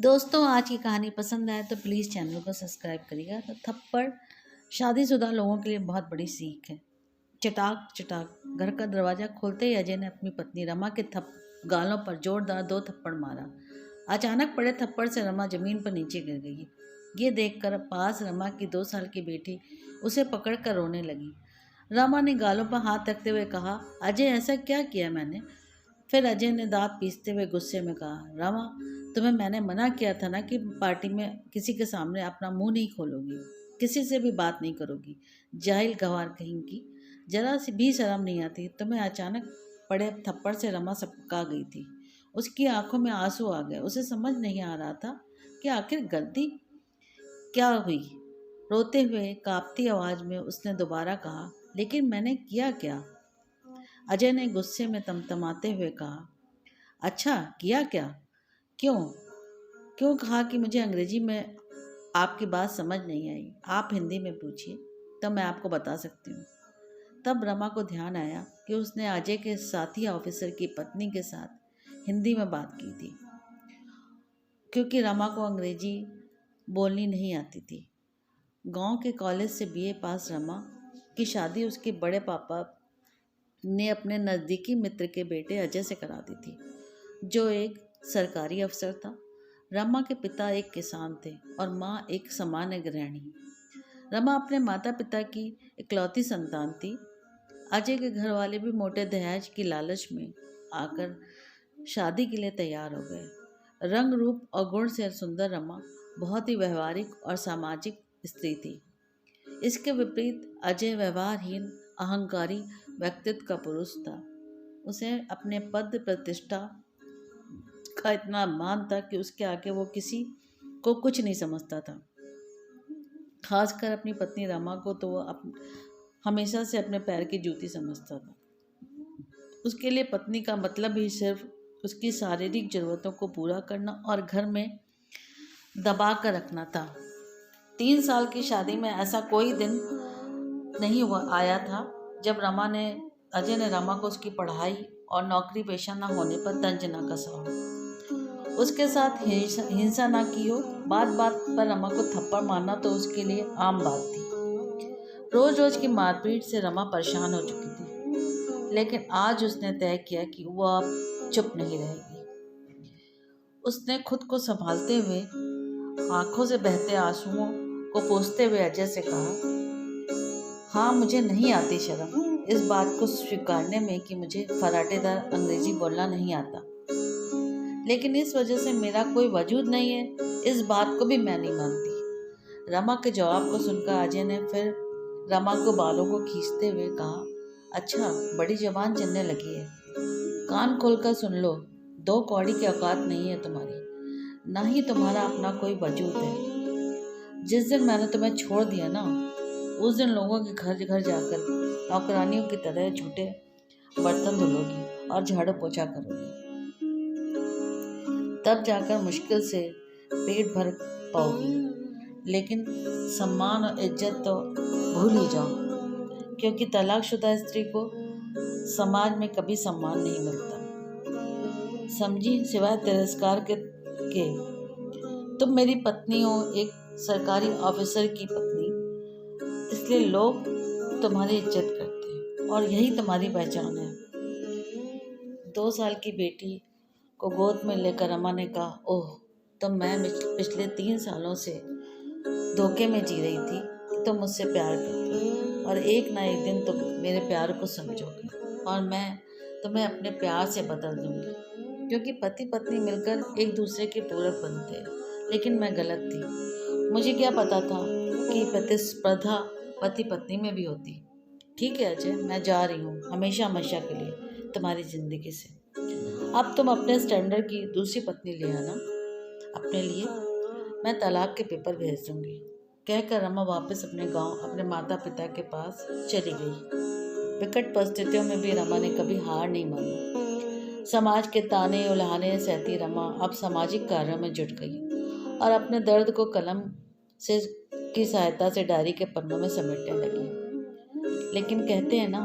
दोस्तों, आज की कहानी पसंद आए तो प्लीज़ चैनल को सब्सक्राइब करिएगा। तो थप्पड़ शादीशुदा लोगों के लिए बहुत बड़ी सीख है। चटाक चटाक घर का दरवाज़ा खोलते ही अजय ने अपनी पत्नी रमा के गालों पर जोरदार 2 थप्पड़ मारा। अचानक पड़े थप्पड़ से रमा ज़मीन पर नीचे गिर गई। ये देखकर पास रमा की 2 साल की बेटी उसे पकड़ कर रोने लगी। रमा ने गालों पर हाथ रखते हुए कहा, अजय ऐसा क्या किया मैंने? फिर अजय ने दांत पीसते हुए गुस्से में कहा, रमा, तुम्हें मैंने मना किया था ना कि पार्टी में किसी के सामने अपना मुंह नहीं खोलोगी, किसी से भी बात नहीं करोगी। जाहिल गंवार कहेंगी, जरा सी भी शर्म नहीं आती तुम्हें। अचानक पड़े थप्पड़ से रमा सबका गई थी। उसकी आंखों में आंसू आ गए। उसे समझ नहीं आ रहा था कि आखिर गलती क्या हुई। रोते हुए कांपती आवाज में उसने दोबारा कहा, लेकिन मैंने किया क्या? अजय ने गुस्से में तमतमाते हुए कहा, अच्छा किया क्या? क्यों? क्यों कहा कि मुझे अंग्रेजी में आपकी बात समझ नहीं आई। आप हिंदी में पूछिए तो मैं आपको बता सकती हूँ। तब रमा को ध्यान आया कि उसने अजय के साथी ऑफिसर की पत्नी के साथ हिंदी में बात की थी, क्योंकि रमा को अंग्रेजी बोलनी नहीं आती थी। गांव के कॉलेज से बीए पास रमा की शादी उसके बड़े पापा ने अपने नज़दीकी मित्र के बेटे अजय से करा दी थी, जो एक सरकारी अफसर था। रमा के पिता एक किसान थे और माँ एक सामान्य गृहिणी। रमा अपने माता पिता की इकलौती संतान थी। अजय के घर वाले भी मोटे दहेज की लालच में आकर शादी के लिए तैयार हो गए। रंग रूप और गुण से सुंदर रमा बहुत ही व्यवहारिक और सामाजिक स्त्री थी। इसके विपरीत अजय व्यवहारहीन, अहंकारी व्यक्तित्व का पुरुष था। उसे अपने पद प्रतिष्ठा का इतना मान था कि उसके आगे वो किसी को कुछ नहीं समझता था। खासकर अपनी पत्नी रमा को तो वो हमेशा से अपने पैर की जूती समझता था। उसके लिए पत्नी का मतलब ही सिर्फ उसकी शारीरिक जरूरतों को पूरा करना और घर में दबा कर रखना था। 3 साल की शादी में ऐसा कोई दिन नहीं आया था जब अजय ने रमा को उसकी पढ़ाई और नौकरी पेशा न होने पर तंज न कसा हो, उसके साथ हिंसा न की हो। बात बात पर रमा को थप्पड़ मारना तो उसके लिए आम बात थी। रोज रोज की मारपीट से रमा परेशान हो चुकी थी, लेकिन आज उसने तय किया कि वह अब चुप नहीं रहेगी। उसने खुद को संभालते हुए आंखों से बहते आंसुओं को पोंछते हुए अजय से कहा, हाँ, मुझे नहीं आती शर्म इस बात को स्वीकारने में कि मुझे फराटेदार अंग्रेजी बोलना नहीं आता, लेकिन इस वजह से मेरा कोई वजूद नहीं है, इस बात को भी मैं नहीं मानती। रमा के जवाब को सुनकर अजय ने फिर रमा को बालों को खींचते हुए कहा, अच्छा, बड़ी जबान चलने लगी है। कान खोलकर सुन लो, 2 कौड़ी की औकात नहीं है तुम्हारी, ना ही तुम्हारा अपना कोई वजूद है। जिस दिन मैंने तुम्हें छोड़ दिया ना, उस दिन लोगों के घर घर जाकर नौकरानियों की तरह झूठे बर्तन धुलोगी और झाड़ू पोछा करोगी। तब जाकर मुश्किल से पेट भर पाओगी, लेकिन सम्मान और इज्जत तो भूल ही जाओ, क्योंकि तलाकशुदा स्त्री को समाज में कभी सम्मान नहीं मिलता। समझी, सिवाय तिरस्कार के तुम मेरी पत्नी हो, एक सरकारी ऑफिसर की पत्नी, इसलिए लोग तुम्हारी इज्जत करते हैं और यही तुम्हारी पहचान है। 2 साल की बेटी को गोद में लेकर रमा ने कहा, ओह, तो मैं पिछले 3 सालों से धोखे में जी रही थी कि तुम मुझसे प्यार करती हो और एक ना एक दिन तुम मेरे प्यार को समझोगे और मैं तुम्हें अपने प्यार से बदल दूंगी, क्योंकि पति पत्नी मिलकर एक दूसरे के पूरक बनते हैं। लेकिन मैं गलत थी। मुझे क्या पता था कि प्रतिस्पर्धा पति पत्नी में भी होती। ठीक है अजय, मैं जा रही हूँ हमेशा हमेशा के लिए तुम्हारी ज़िंदगी से। अब तुम अपने स्टैंडर्ड की दूसरी पत्नी ले आना अपने लिए, मैं तलाक के पेपर भेज दूँगी। कहकर रमा वापस अपने गांव, अपने माता पिता के पास चली गई। विकट परिस्थितियों में भी रमा ने कभी हार नहीं मानी। समाज के ताने उल्हाने सहती रमा अब सामाजिक कार्यों में जुट गई और अपने दर्द को कलम से की सहायता से डायरी के पन्नों में समेटने लगी। लेकिन कहते हैं ना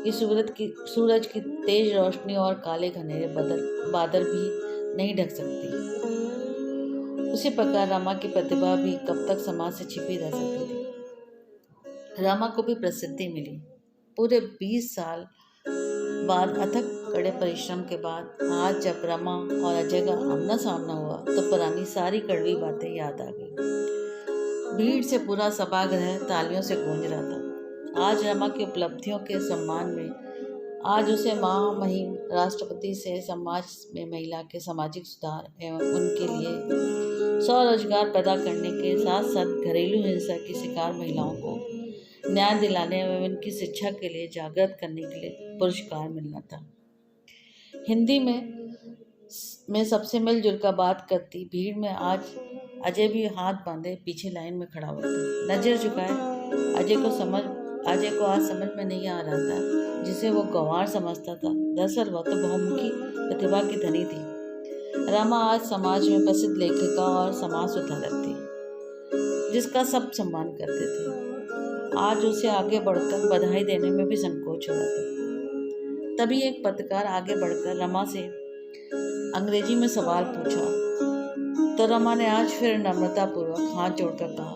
कि सूरज की तेज रोशनी और काले घनेरे बादल भी नहीं ढक सकती उसी प्रकार रमा की प्रतिभा भी कब तक समाज से छिपी रह सकती थी। रमा को भी प्रसिद्धि मिली। पूरे 20 साल बाद अथक कड़े परिश्रम के बाद आज जब रमा और अजय का आमना सामना हुआ तो पुरानी सारी कड़वी बातें याद आ गई। भीड़ से पूरा सभागृह तालियों से गूंज रहा था। आज रमा की उपलब्धियों के सम्मान में आज उसे महामहिम राष्ट्रपति से समाज में महिला के सामाजिक सुधार एवं उनके लिए स्वरोजगार पैदा करने के साथ साथ घरेलू हिंसा की शिकार महिलाओं को न्याय दिलाने एवं उनकी शिक्षा के लिए जागृत करने के लिए पुरस्कार मिलना था। हिंदी में सबसे मिलजुल कर बात करती भीड़ में आज अजय भी हाथ बांधे पीछे लाइन में खड़ा हुआ था। नजर झुकाए अजय को आज समझ में नहीं आ रहा था जिसे वो गंवार समझता था। दरअसल वह तो बहुमुखी प्रतिभा की धनी थी। रमा आज समाज में प्रसिद्ध लेखिका और समाज सुधारक थी जिसका सब सम्मान करते थे। आज उसे आगे बढ़कर बधाई देने में भी संकोच हो रहा था। तभी एक पत्रकार आगे बढ़कर रमा से अंग्रेजी में सवाल पूछा तो रमा ने आज फिर नम्रतापूर्वक हाथ जोड़कर कहा,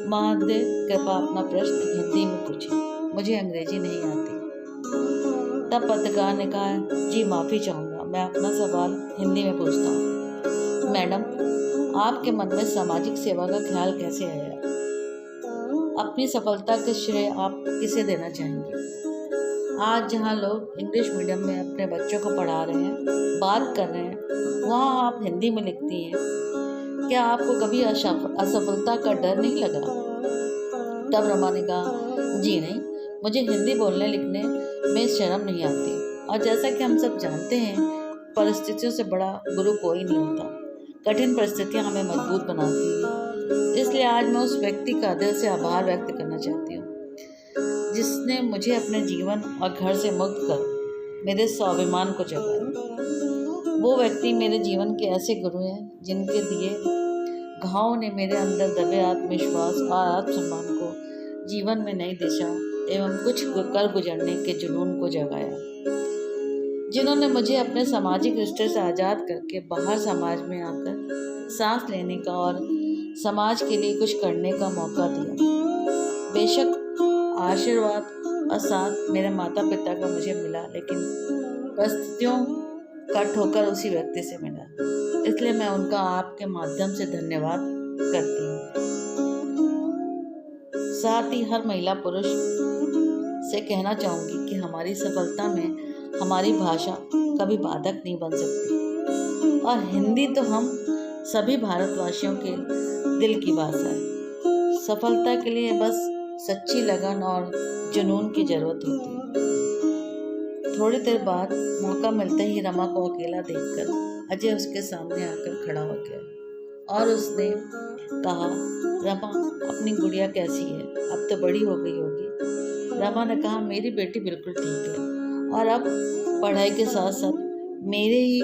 महोदय कृपया अपना प्रश्न हिंदी में पूछें, मुझे अंग्रेजी नहीं आती। तब पत्रकार ने कहा, जी माफ़ी चाहूँगा, मैं अपना सवाल हिंदी में पूछता हूँ। मैडम, आपके मन में सामाजिक सेवा का ख्याल कैसे आया? अपनी सफलता के श्रेय आप किसे देना चाहेंगे? आज जहाँ लोग इंग्लिश मीडियम में अपने बच्चों को पढ़ा रहे हैं, बात कर रहे हैं, वहाँ आप हिंदी में लिखती हैं। क्या आपको कभी असफलता का डर नहीं लगा? तब रमा ने कहा, जी नहीं, मुझे हिंदी बोलने लिखने में शर्म नहीं आती और जैसा कि हम सब जानते हैं, परिस्थितियों से बड़ा गुरु कोई नहीं होता। कठिन परिस्थितियाँ हमें मजबूत बनाती हैं। इसलिए आज मैं उस व्यक्ति का दिल से आभार व्यक्त करना चाहती हूँ जिसने मुझे अपने जीवन और घर से मुक्त कर मेरे स्वाभिमान को जगाया। वो व्यक्ति मेरे जीवन के ऐसे गुरु हैं जिनके दिए घावों ने मेरे अंदर दबे आत्मविश्वास और आत्मसम्मान को जीवन में नई दिशा एवं कुछ कर गुजरने के जुनून को जगाया। जिन्होंने मुझे अपने सामाजिक रिश्ते से आज़ाद करके बाहर समाज में आकर सांस लेने का और समाज के लिए कुछ करने का मौका दिया। बेशक आशीर्वाद और साथ मेरे माता पिता का मुझे मिला, लेकिन परिस्थितियों का ठोकर उसी व्यक्ति से मिला। इसलिए मैं उनका आपके माध्यम से धन्यवाद करती हूँ। साथ ही हर महिला पुरुष से कहना चाहूँगी कि हमारी सफलता में हमारी भाषा कभी बाधक नहीं बन सकती और हिंदी तो हम सभी भारतवासियों के दिल की भाषा है। सफलता के लिए बस सच्ची लगन और जुनून की जरूरत होती है। थोड़ी देर बाद मौका मिलते ही रमा को अकेला देखकर अजय उसके सामने आकर खड़ा हो गया और उसने कहा, रमा, अपनी गुड़िया कैसी है? अब तो बड़ी हो गई होगी। रमा ने कहा, मेरी बेटी बिल्कुल ठीक है और अब पढ़ाई के साथ साथ मेरे ही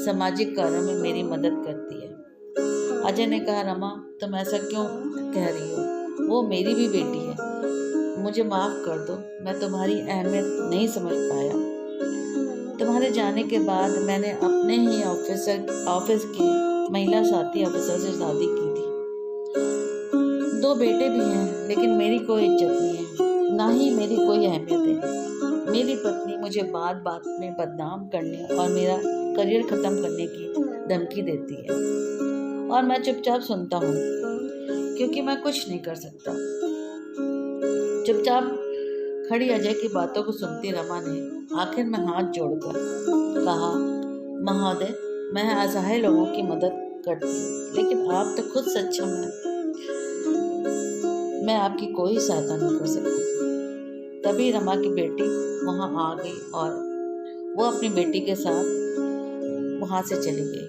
सामाजिक कार्यों में मेरी मदद करती है। अजय ने कहा, रमा, तुम ऐसा क्यों कह रही हो? वो मेरी भी बेटी है। मुझे माफ़ कर दो, मैं तुम्हारी अहमियत नहीं समझ पाया। तुम्हारे जाने के बाद मैंने अपने ही ऑफिस की महिला साथी अफसर से शादी की थी। 2 बेटे भी हैं, लेकिन मेरी कोई इज्जत नहीं है, ना ही मेरी कोई अहमियत है। मेरी पत्नी मुझे बात बात में बदनाम करने और मेरा करियर ख़त्म करने की धमकी देती है और मैं चुपचाप सुनता हूँ क्योंकि मैं कुछ नहीं कर सकता। चुपचाप खड़ी अजय की बातों को सुनती रमा ने आखिर में हाथ जोड़कर कहा, महोदय, मैं असहाय लोगों की मदद करती हूँ, लेकिन आप तो खुद सक्षम हैं। मैं आपकी कोई सहायता नहीं कर सकती। तभी रमा की बेटी वहाँ आ गई और वो अपनी बेटी के साथ वहाँ से चली गई।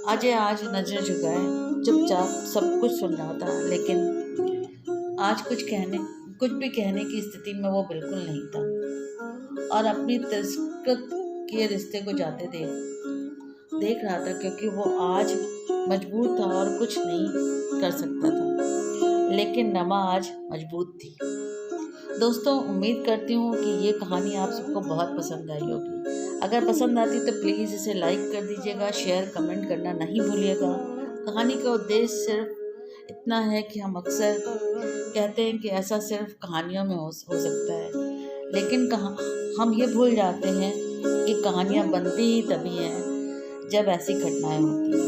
अजय आज नजर झुकाए चुपचाप सब कुछ सुन रहा था, लेकिन आज कुछ भी कहने की स्थिति में वो बिल्कुल नहीं था और अपनी तिरस्कृत किए रिश्ते को जाते देख रहा था क्योंकि वो आज मजबूर था और कुछ नहीं कर सकता था, लेकिन रमा आज मजबूत थी। दोस्तों, उम्मीद करती हूँ कि ये कहानी आप सबको बहुत पसंद आई होगी। अगर पसंद आती तो प्लीज़ इसे लाइक कर दीजिएगा, शेयर कमेंट करना नहीं भूलिएगा। कहानी का उद्देश्य सिर्फ इतना है कि हम अक्सर कहते हैं कि ऐसा सिर्फ कहानियों में हो सकता है, लेकिन हम ये भूल जाते हैं कि कहानियाँ बनती ही तभी हैं जब ऐसी घटनाएं होती हैं।